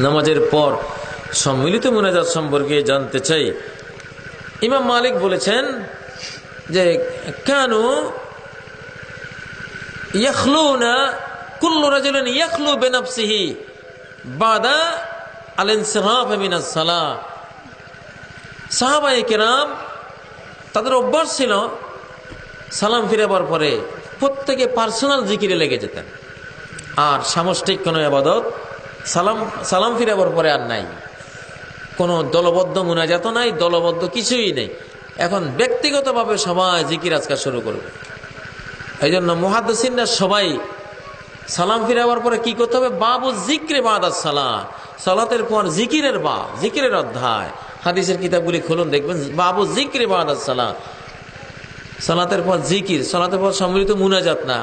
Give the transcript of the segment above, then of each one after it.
নামাজের পর সম্মিলিত মুনাজাত সম্পর্কে জানতে চাই। ইমাম মালিক বলেছেন যে কানু ইয়াখলুনা কুল্লু রাজুলিন ইয়াখলু বিনাফসিহি বাদা আল-ইনসিরাফ মিনাস সালাহ। সাহাবায়ে কেরাম তাদের অভ্যাস ছিল সালাম ফিরাবার পরে প্রত্যেকে পার্সোনাল জিকিরে লেগে যেতেন, আর সামষ্টিক কোনো ইবাদত সালাম ফিরাবার পরে আর নাই, কোনো দলবদ্ধ মুনাজাত নাই, দলবদ্ধ কিছুই নেই। এখন ব্যক্তিগতভাবে সবাই জিকির আজকাল শুরু করবে। এই জন্য মুহাদ্দিসিনরা সবাই সালাম ফিরাবার পরে কি করতে হবে? বাবু জিক্রে বাদাস সালাহ, সালাতের পর জিকিরের জিকিরের অধ্যায়। হাদিসের কিতাবগুলি খুলুন, দেখবেন বাবু জিক্রে বাদাস সালাহ, সালাতের পর জিকির, সালাতের পর সম্মিলিত মুনাজাত না।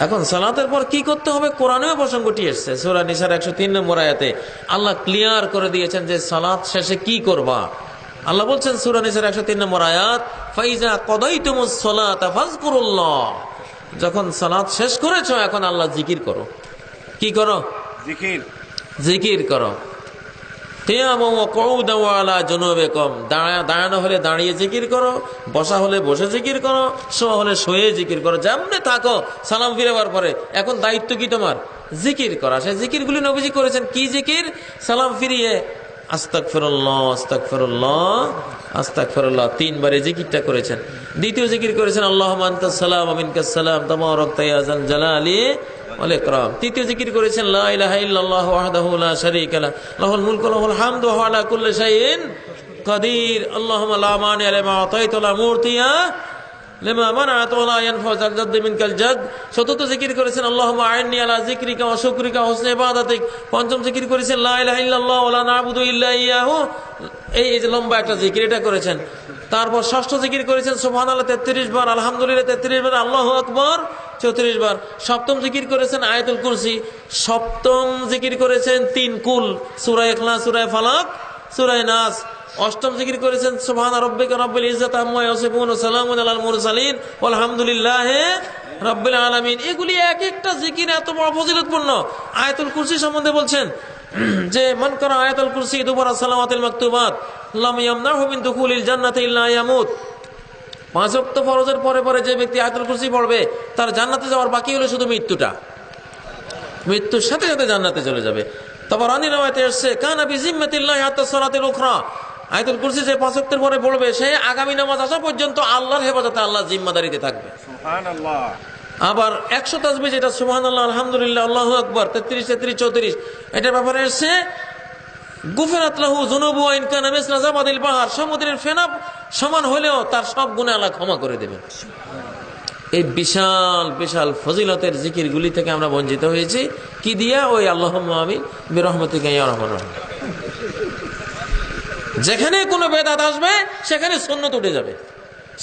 এখন সালাতের পর কি করতে হবে কোরআনেও প্রসঙ্গটি এসেছে। সূরা নিসার 103 নম্বর আয়াতে আল্লাহ ক্লিয়ার করে দিয়েছেন যে সালাত শেষে কি করবা। আল্লাহ বলছেন সূরা নিসার 103 নম্বর আয়াত, ফাইজা কদাইতুমুস সালাতা ফাযকুরুল্লাহ, যখন সালাত শেষ করেছো এখন আল্লাহ জিকির করো। কি করো? জিকির করো। কিয়ামা ওয়া কুউদান ওয়া আলা জুনুবিকুম, দাঁড়ানো হলে দাঁড়িয়ে জিকির করো, বসা হলে বসে জিকির করো, শোয়া হলে শুয়ে জিকির করো, যেমনে থাকো সালাম ফিরাবার পরে এখন দায়িত্ব কি তোমার? জিকির করা। সেই জিকিরগুলি নবীজি করেছেন। কি জিকির? সালাম ফিরিয়ে আস্তাগফিরুল্লাহ আস্তাগফিরুল্লাহ আস্তাগফিরুল্লাহ 3 বার এই জিকিরটা করেছেন। দ্বিতীয় জিকির করেছেন আল্লাহুম্মা আনতাস সালাম ওয়া মিনকাস সালাম তাবারাকতা ইয়া যাল জালালি ওয়াল ইকরাম। তৃতীয় জিকির করেছেন লা ইলাহা ইল্লাল্লাহ ওয়াহদাহু লা শারীকা লাহু লাহুল মুলকু ওয়া লাহুল হামদু ওয়া হুয়া আলা কুল্লি শাইইন কাদির আল্লাহুম্মা লা মানি'a লিমা আ'তাইতা ওয়া লা মু'তিয়া লিমা মানা'তা ওয়া লা ইয়ানফা'ু যাল জাদ্দি মিনকাল জাদ। চতুর্থ জিকির করেছেন আল্লাহুম্মা আ'ইন্নী আলা যিকরিকা ওয়া শুকরিকা ওয়া হুসনি ইবাদাতিক। পঞ্চম জিকির করেছেন লা ইলাহা ইল্লাল্লাহ ওয়া লা না'বুদু ইল্লা ইয়্যাহু। এই যে লম্বা একটা জিকির, এটা করেছেন। তারপর ষষ্ঠ জিকির করেছেন সুবহানাল্লাহ 33 বার, আলহামদুলিল্লাহ 33 বার, আল্লাহু আকবার 34 বার। সপ্তম জিকির করেছেন আয়াতুল কুরসি। সপ্তম জিকির করেছেন 3 কুল, সূরা ইখলাস, সূরা ফালাক, সূরা নাস। অষ্টম জিকির করেছেন সুবহানা রাব্বিকা রাব্বিল ইজ্জাতি আম্মা ইয়াসিফুন ওয়া সালামুন আলাল মুরসালিন ওয়াল হামদুলিল্লাহি রাব্বিল আলামিন। এগুলি এক একটা জিকির এত বড় ফজিলতপূর্ণ। আয়াতুল কুরসি সম্বন্ধে বলছেন যে মান কারা আয়াতুল কুরসি দুবারা সালাওয়াতুল মাকতুবাত লাম ইয়ামনাহু মিন দুখুলিল জান্নাতি ইল্লা ইয়ামুত। 5 ওয়াক্ত ফরজের পরে পরে যে ব্যক্তি আয়াতুল কুরসি পড়বে তার জান্নাতে যাওয়ার বাকি হলো শুধু মৃত্যুটা। মৃত্যুর সাথে সাথে জান্নাতে চলে যাবে। তাবারানী riwayate আসছে কানা বিজিম্মাতিল্লাহি হাত্তা সালাতিল উখরা, আয়াতুল কুরসি যে 5 ওয়াক্তের পরে পড়বে সে আগামী নামাজ আসা পর্যন্ত আল্লাহর হেফাজতে, আল্লাহর জিম্মাদারিতে থাকবে। সুবহানাল্লাহ। আবার 100 তাসবিহ যেটা সুবহানাল্লাহ আলহামদুলিল্লাহ আল্লাহু আকবার 33 33 34, এটার ব্যাপারে এসেছে গুফিরাত লাহু যুনুবু ওয়া ইন কানা মিসলা যাবাদিল বাহর, সমুদ্রের ফেনা সমান হলেও তার সব গুনাহ আল্লাহ ক্ষমা করে দেবেন। এই বিশাল বিশাল ফজিলতের জিকিরগুলি থেকে আমরা বঞ্চিত হয়েছি। কি দিয়া? ওই আল্লাহুম্মা আমিন বিরহমাতিকা ইয়া আরহামার রাহিম। যেখানে কোনো বেদাত আসবে সেখানে সুন্নত উঠে যাবে।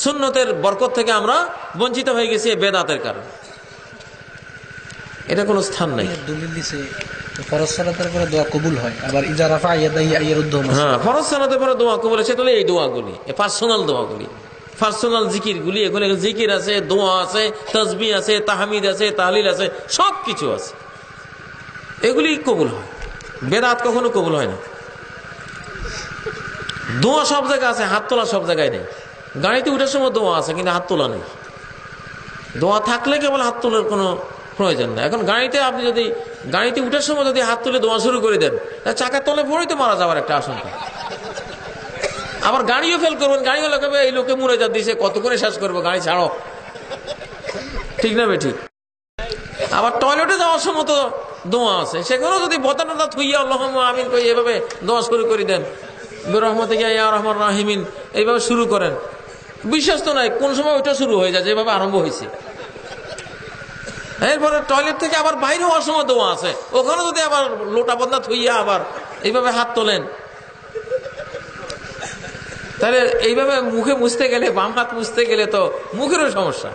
সুন্নতের বরকত থেকে আমরা বঞ্চিত হয়ে গেছি এই বেদাতের কারণে। এটা কোনো স্থান নাই। দলিল দিছে ফরজ সালাতের পরে দোয়া কবুল হয়, আবার ইজা রাফা ইয়াদাহি আইয়ারুদ্দু। হ্যাঁ, ফরজ সালাতের পরে দোয়া কবুল আছে। তাহলে এই দোয়াগুলি, এই পার্সোনাল দোয়াগুলি, পার্সোনাল জিকিরগুলি, এগুলো জিকির আছে, দোয়া আছে, তাসবিহ আছে, তাহমিদ আছে, তাহলিল আছে, সব কিছু আছে। এগুলি কবুল হয়। বেদাত কখনো কবুল হয় না। দোয়া সব জায়গায় আছে, হাত তোলা সব জায়গায় নেই। গাড়িতে উঠার সময় দোয়া আছে কিন্তু হাত তোলা নেই। দোয়া থাকলে কেবল হাত তোলার কোনো প্রয়োজন নেই। এখন গাড়িতে আপনি যদি গাড়িতে উঠার সময় যদি হাত তুলে দোয়া শুরু করে দেন, চাকার তলে পড়েই তো মারা যাওয়ার একটা আশঙ্কা। আবার গাড়িও ফেল করবেন, গাড়িও লাগাবে এই লোকে মরে যা দিছে কত করে শেষ করবো, গাড়ি ছাড়ো। ঠিক না বে ঠিক? আবার টয়লেটে যাওয়ার সময় তো দোয়া আছে, সেখানেও যদি বতাটা থুইয়া আল্লাহুম্মা আমিন কই এভাবে দোয়া শুরু করে দেন, বিরহমাতিকা ইয়া আরহামার রাহিমিন এইভাবে শুরু করেন, বিশ্বাস তো নাই কোন সময় ওইটা শুরু হয়ে যায় যেভাবে আরম্ভ হয়েছে। এরপরে টয়লেট থেকে আবার বাইরে হওয়ার সময় দোয়া আছে, ওখানে যদি আবার লোটা বন্ধা থুইয়া আবার এইভাবে হাত তোলেন, তাহলে এইভাবে মুখে মুছতে গেলে, বাম হাত মুছতে গেলে তো মুখেরও সমস্যা।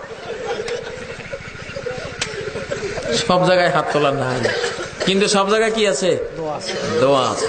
সব জায়গায় হাত তোলার না, কিন্তু সব জায়গায় কি আছে? দোয়া আছে।